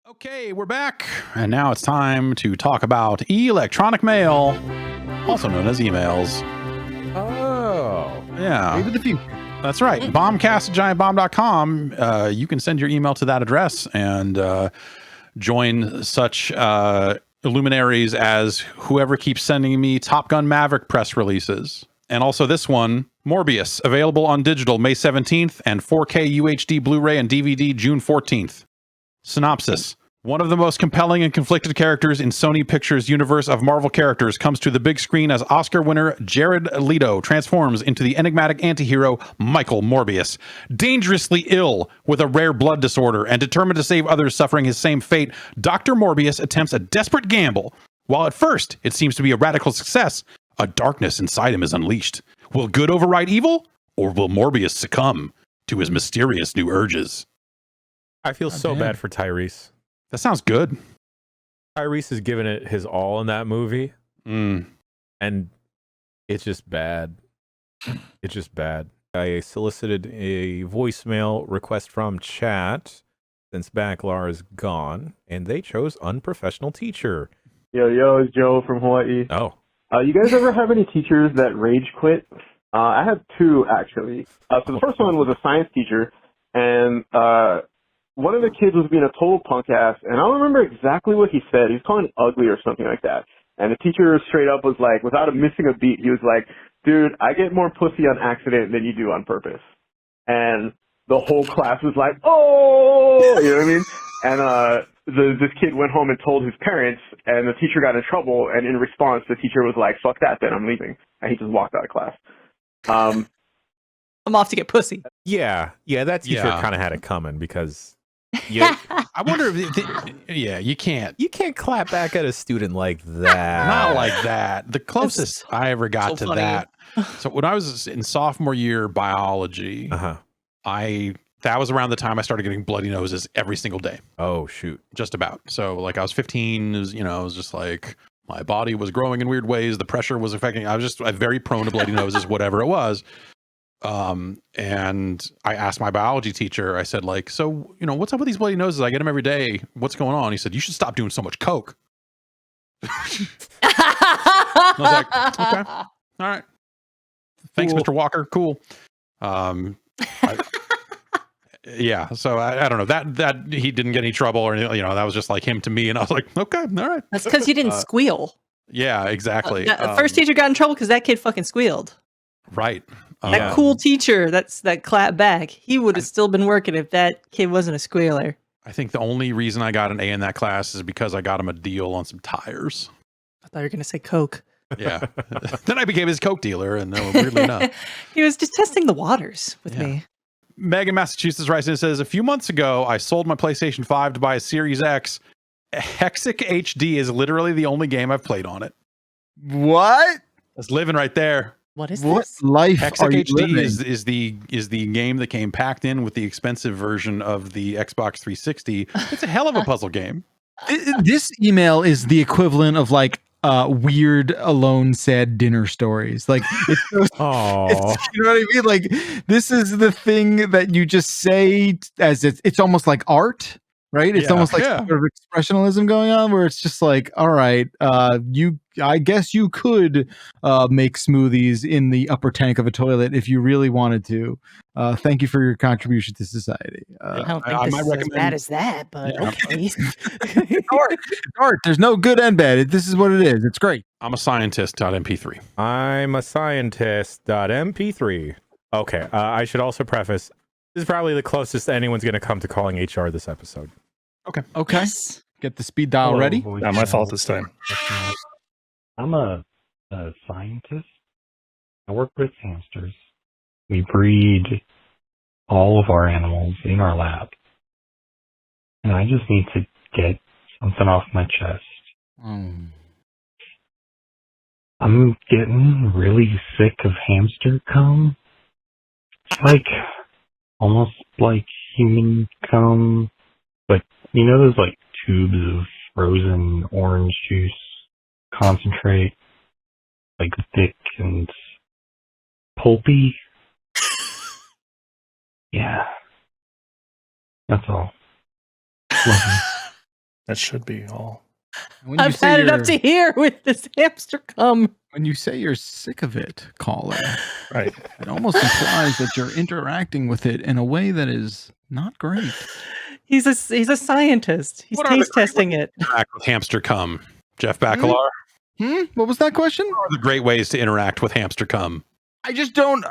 Okay, we're back, and now it's time to talk about electronic mail, also known as emails. Oh, yeah. Maybe the future. That's right. Bombcast@giantbomb.com. You can send your email to that address and join such luminaries as whoever keeps sending me Top Gun Maverick press releases. And also this one, Morbius, available on digital May 17th and 4K UHD Blu-ray and DVD June 14th. Synopsis. One of the most compelling and conflicted characters in Sony Pictures' universe of Marvel characters comes to the big screen as Oscar winner Jared Leto transforms into the enigmatic antihero Michael Morbius. Dangerously ill with a rare blood disorder and determined to save others suffering his same fate, Dr. Morbius attempts a desperate gamble. While at first it seems to be a radical success, a darkness inside him is unleashed. Will good override evil, or will Morbius succumb to his mysterious new urges? I feel so bad for Tyrese. That sounds good. Tyrese has given it his all in that movie. And it's just bad. It's just bad. I solicited a voicemail request from chat since Backlar is gone, and they chose unprofessional teacher. Yo, it's Joe from Hawaii. Oh. You guys ever have any teachers that rage quit? I had two, actually. So the first one was a science teacher, and one of the kids was being a total punk ass, and I don't remember exactly what he said. He was calling ugly or something like that. And the teacher straight up was like, without missing a beat, he was like, dude, I get more pussy on accident than you do on purpose. And the whole class was like, oh, you know what I mean? And this kid went home and told his parents, and the teacher got in trouble, and in response, the teacher was like, fuck that, then I'm leaving. And he just walked out of class. I'm off to get pussy. Yeah, that teacher kind of had it coming because... I wonder if you can't clap back at a student like that. Not like that. The closest I ever got to that. So when I was in sophomore year biology, that was around the time I started getting bloody noses every single day. Oh shoot. Just about. So like I was 15, it was just like my body was growing in weird ways, the pressure was affecting, I was just very prone to bloody noses, whatever it was. And I asked my biology teacher, I said, like, so, what's up with these bloody noses? I get them every day. What's going on? He said, you should stop doing so much coke. I was like, okay, all right. Thanks, cool. Mr. Walker. Cool. Yeah. So I don't know that he didn't get any trouble or anything, that was just like him to me. And I was like, okay, all right. That's because you didn't squeal. Yeah, exactly. The first teacher got in trouble because that kid fucking squealed. Right. That cool teacher, that clap back, he would have still been working if that kid wasn't a squealer. I think the only reason I got an A in that class is because I got him a deal on some tires. I thought you were going to say Coke. Yeah. Then I became his Coke dealer, and weirdly enough. He was just testing the waters with me. Meg in Massachusetts writes in and says, a few months ago, I sold my PlayStation 5 to buy a Series X. Hexic HD is literally the only game I've played on it. What? That's living right there. What is what this? Life Hexic HD is the game that came packed in with the expensive version of the Xbox 360. It's a hell of a puzzle game. This email is the equivalent of like weird alone sad dinner stories. Like it's you know what I mean? Like this is the thing that you just say as it's almost like art. Right? It's almost like sort of expressionism going on where it's just like, all right, I guess you could make smoothies in the upper tank of a toilet if you really wanted to. Thank you for your contribution to society. I don't think this is as bad as that, but okay. It's art. There's no good and bad. This is what it is. It's great. I'm a scientist.mp3. I'm a scientist.mp3. Okay. I should also preface, this is probably the closest anyone's going to come to calling HR this episode. Okay. Yes. Get the speed dial ready. Not my fault this time. I'm a scientist. I work with hamsters. We breed all of our animals in our lab. And I just need to get something off my chest. I'm getting really sick of hamster cum. It's like almost like human cum, but those like tubes of frozen orange juice concentrate, like thick and pulpy. Yeah, that's all. Love you. That should be all. When you I've say had it up you're- to here with this hamster cum. When you say you're sick of it, caller, Right. it almost implies that you're interacting with it in a way that is not great. He's a scientist. He's What are the taste testing it. Interact with hamster cum, Jeff Bacalar. What was that question? What are the great ways to interact with hamster cum? I just don't.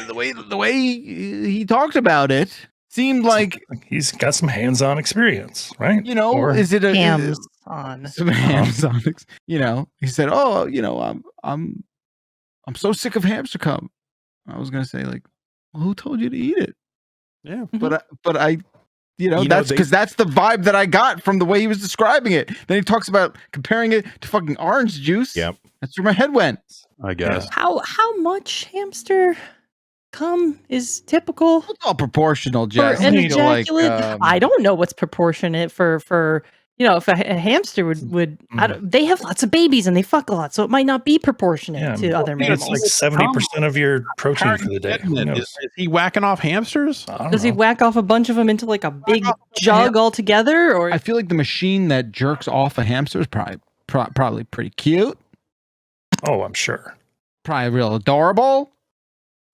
The way he talked about it seemed like, He's got some hands-on experience, right? you know, Or- is it a Hams on. some hands-on? You know, he said, "Oh, you know, I'm so sick of hamster cum." I was gonna say, like, well, who told you to eat it? Yeah, But I, you know, You know, that's because that's the vibe that I got from the way he was describing it. Then he talks about comparing it to fucking orange juice. Yep. That's where my head went. I guess. How much hamster cum is typical It's all proportional, for Jess. an You know, like, ejaculate? I don't know what's proportionate for you know, if a hamster would I don't, they have lots of babies and they fuck a lot, so it might not be proportionate Yeah, to other I think it's mammals. like 70% of your protein for the day. Who knows? Is he whacking off hamsters? I don't Does he know. whack off a bunch of them into like a big jug all together, or I feel like the machine that jerks off a hamster is probably pretty cute. Oh, I'm sure. Probably real adorable.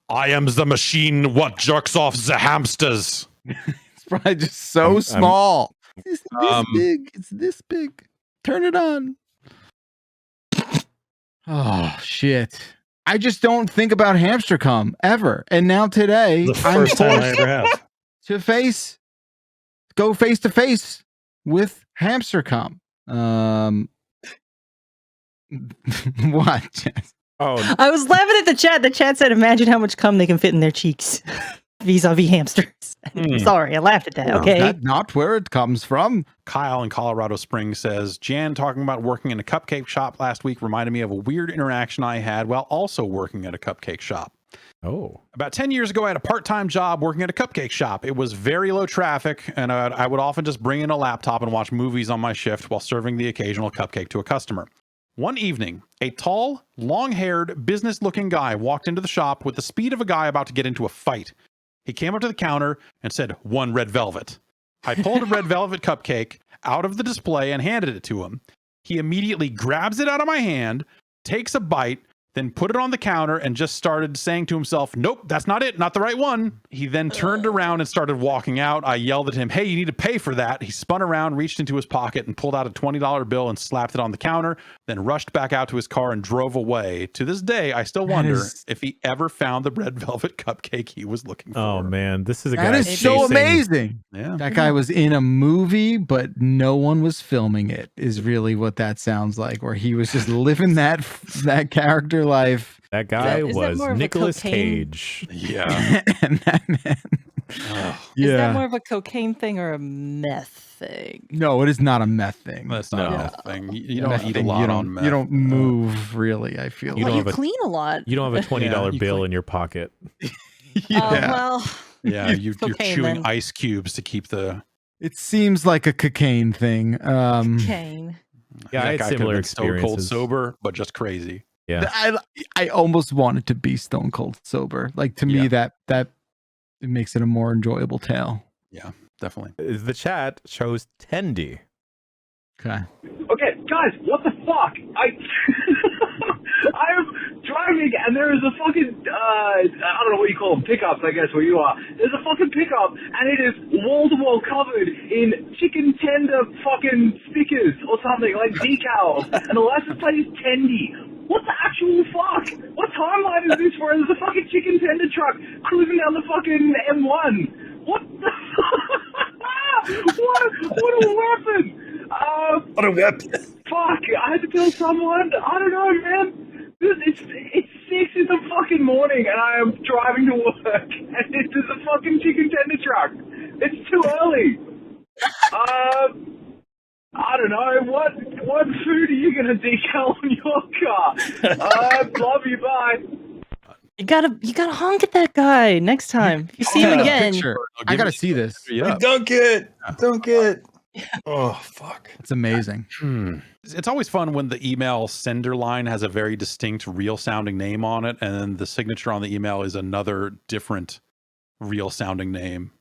I am the machine what jerks off the hamsters. It's probably just so I'm- small. It's this Um, big. It's this big. Turn it on. Oh shit. I just don't think about hamster cum ever. And now today The I'm first time I forced ever have. to go face to face with hamster cum. What? Jess? Oh, I was laughing at the chat. The chat said, "Imagine how much cum they can fit in their cheeks, vis-a-vis hamsters." Sorry, I laughed at that. Okay, That's not where it comes from. Kyle in Colorado Springs says, Jan talking about working in a cupcake shop last week reminded me of a weird interaction I had while also working at a cupcake shop. oh. About 10 years ago, I had a part-time job working at a cupcake shop. It was very low traffic, and I would often just bring in a laptop and watch movies on my shift while serving the occasional cupcake to a customer. One evening, a tall, long-haired, business-looking guy walked into the shop with the speed of a guy about to get into a fight. He came up to the counter and said, "1 red velvet." I pulled a red velvet cupcake out of the display and handed it to him. He immediately grabs it out of my hand, takes a bite, then put it on the counter and just started saying to himself, "Nope, that's not it, not the right one." He then turned around and started walking out. I yelled at him, "Hey, you need to pay for that." He spun around, reached into his pocket and pulled out a $20 bill and slapped it on the counter, then rushed back out to his car and drove away. To this day, I still wonder if he ever found the red velvet cupcake he was looking for. Oh man, this is a That guy is so chasing- amazing. Yeah. That guy was in a movie, but no one was filming it. Is really what that sounds like. Where he was just living that character life. That guy Is that was more of a Nicolas cocaine? Cage. Yeah. And that man. Is that more of a cocaine thing or a meth thing? No, it is not a meth thing. That's not No. a meth thing. You Meth don't eat a thing, lot you don't, on meth. You don't move really. I feel You Well, don't you have a- clean a lot. You don't have a $20 you bill clean- in your pocket. yeah. Well, Yeah, you're cocaine, chewing then. ice cubes to keep the. It seems like a cocaine thing. cocaine. Yeah, I that had guy could've similar been stone cold experiences. sober, but just crazy. Yeah. I almost wanted to be stone cold sober. Like to me, Yeah. that it makes it a more enjoyable tale. Definitely. The chat chose Tendy. Okay. Okay, guys, what the fuck? I'm driving and there is a fucking, I don't know what you call them, pickups, I guess, where you are. There's a fucking pickup and it is wall-to-wall covered in chicken tender fucking stickers or something, like decals. And the license plate is Tendy. What the actual fuck? What timeline is this where there's a fucking chicken tender truck cruising down the fucking M1? What the what a weapon! What a weapon. Fuck, I had to tell someone. I don't know, man. It's 6 in the fucking morning and I am driving to work and there's a fucking chicken tender truck. It's too early. I don't know. What food are you gonna decal on your car? Love you, bye. You gotta honk at that guy next time. If you see him Yeah. again, Picture. I'll I give gotta it- see this. Yeah. Don't get. Oh, fuck. It's amazing. It's always fun when the email sender line has a very distinct real sounding name on it, and then the signature on the email is another different real sounding name.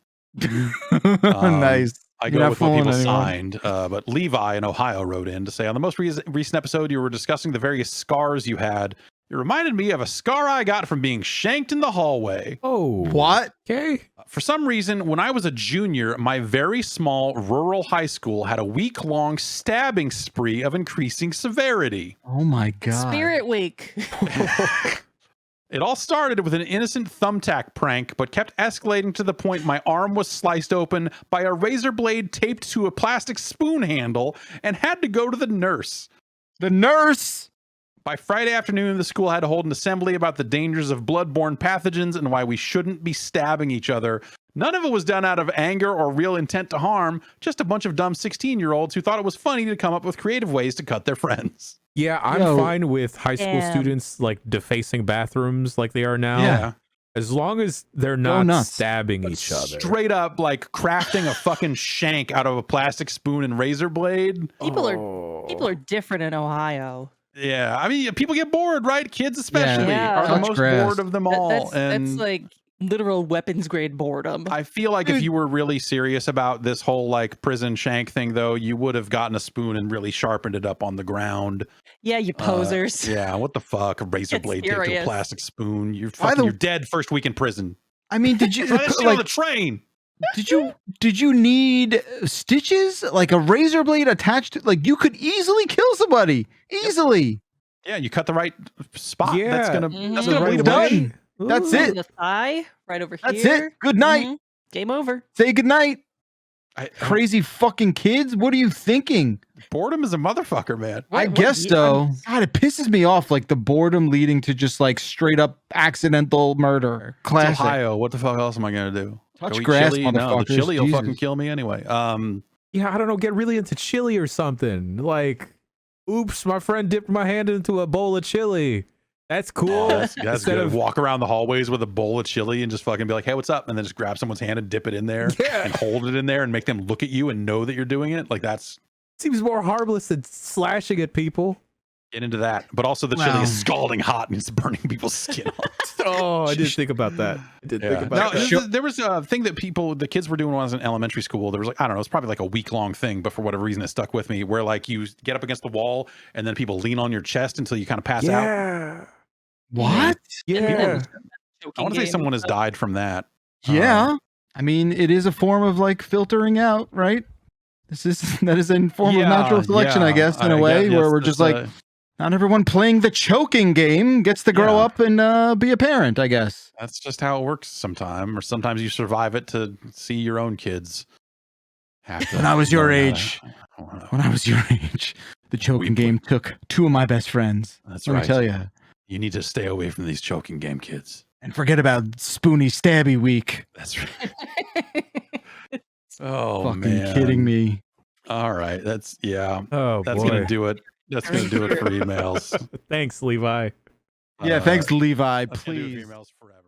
Nice. I You're go not with what people fooling anyone. signed, but Levi in Ohio wrote in to say, on the most recent episode, you were discussing the various scars you had. It reminded me of a scar I got from being shanked in the hallway. Oh, What? Okay. For some reason, when I was a junior, my very small rural high school had a week-long stabbing spree of increasing severity. Oh my god. Spirit Week. It all started with an innocent thumbtack prank, but kept escalating to the point my arm was sliced open by a razor blade taped to a plastic spoon handle and had to go to the nurse. The nurse. By Friday afternoon, the school had to hold an assembly about the dangers of bloodborne pathogens and why we shouldn't be stabbing each other. None of it was done out of anger or real intent to harm, just a bunch of dumb 16-year-olds who thought it was funny to come up with creative ways to cut their friends. Yeah, I'm Yo. fine with high school students like defacing bathrooms like they are now. Yeah. As long as they're Go not nuts. stabbing each other. Straight up, like crafting a fucking shank out of a plastic spoon and razor blade. People are different in Ohio. Yeah, I mean, people get bored, right? Kids especially Yeah. are the Touch most grass. bored of them all. That's like literal weapons grade boredom. I feel like if you were really serious about this whole like prison shank thing, though, you would have gotten a spoon and really sharpened it up on the ground. Yeah, you posers. Yeah, what the fuck? A razor It's blade taped to a serious. plastic spoon. You're Why fucking, the- you're dead first week in prison. I mean, did you Try that shit on the like? train. Did you need stitches? Like a razor blade attached to? Like you could easily kill somebody. Easily. Yeah, you cut the right spot. Yeah. That's gonna Mhm. that's The gonna right bleed Done. away. That's Ooh. it. The thigh right over That's here. it. Good night. Mhm. Game over. Say goodnight. Crazy. Crazy fucking kids. What are you thinking? Boredom is a motherfucker, man. I What guess year- so. God, it pisses me off. Like the boredom leading to just like straight up accidental murder. It's Classic. Ohio. What the fuck else am I gonna do? Touch Go eat grass, chili? No, the motherfuckers. chili will fucking Jesus. kill me anyway. Yeah, I don't know. Get really into chili or something. Like, oops, my friend dipped my hand into a bowl of chili. That's cool. That's Instead good. of- Walk around the hallways with a bowl of chili and just fucking be like, "Hey, what's up?" And then just grab someone's hand and dip it in there Yeah. and hold it in there and make them look at you and know that you're doing it. Like that's Seems more harmless than slashing at people. get into that. But also the chili Wow. is scalding hot and it's burning people's skin off. Oh, I didn't think about that. I didn't think about No, that. there was a thing that the kids were doing when I was in elementary school. There was like, I don't know, it's probably like a week-long thing, but for whatever reason it stuck with me, where like you get up against the wall and then people lean on your chest until you kind of pass out. Yeah. What? Yeah. I want to say someone has died from that. Yeah. I mean, it is a form of like filtering out, right? That is a form of natural selection, I guess, in a way, where we're just like, not everyone playing the choking game gets to grow Yeah. up and be a parent, I guess. That's just how it works sometimes, or sometimes you survive it to see your own kids have to When I was your learn how age. to- When I was your age, the choking game took two of my best friends. That's Let right. me tell you. You need to stay away from these choking game kids. And forget about Spoony Stabby Week. That's right. Oh, Fucking man. kidding me. All right. That's Oh, that's boy. gonna do it. That's gonna do it for emails. Thanks, Levi. Yeah, thanks, Levi. That's gonna do it Please. for emails forever.